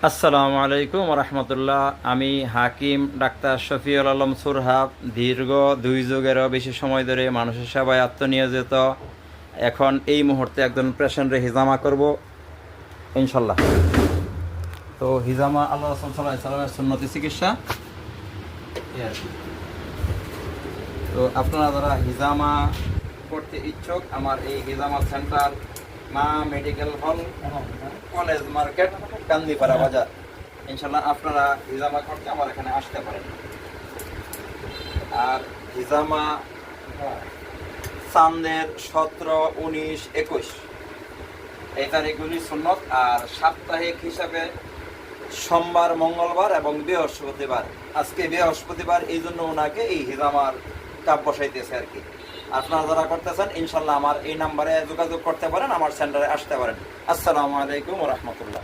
আসসালামু আলাইকুম রহমতুল্লাহ। আমি হাকিম ডাক্তার শফিউল আলম সুরহাব। দীর্ঘ 2 যুগেরও বেশি সময় ধরে মানুষের সেবায় আত্মনিয়োজিত। এখন এই মুহূর্তে একজন পেশেন্টের হিজামা করব ইনশাল্লাহ। তো হিজামা আল্লাহ রাসূল সাল্লাল্লাহু আলাইহি ওয়াসাল্লামের সুন্নতি চিকিৎসা। তো আপনারা যারা হিজামা করতে ইচ্ছুক, আমার এই হিজামা সেন্টার মা medical hall, college market, Kandipara বাজার। ইনশাল্লাহ আপনারা হিজামা করতে আমার এখানে আসতে পারেন। আর হিজামা চাঁদের 17, 19, 21 এই তারিখগুলি সুন্নত। আর সাপ্তাহিক হিসাবে সোমবার, মঙ্গলবার এবং বৃহস্পতিবার। আজকে বৃহস্পতিবার, এই জন্য ওনাকে এই হিজামার কাপ বসাইতেছে আর কি। আপনারা যারা করতেছেন ইনশাল্লাহ আমার এই নাম্বারে যোগাযোগ করতে পারেন, আমার সেন্টারে আসতে পারেন। আসসালামু আলাইকুম ওয়া রাহমাতুল্লাহ।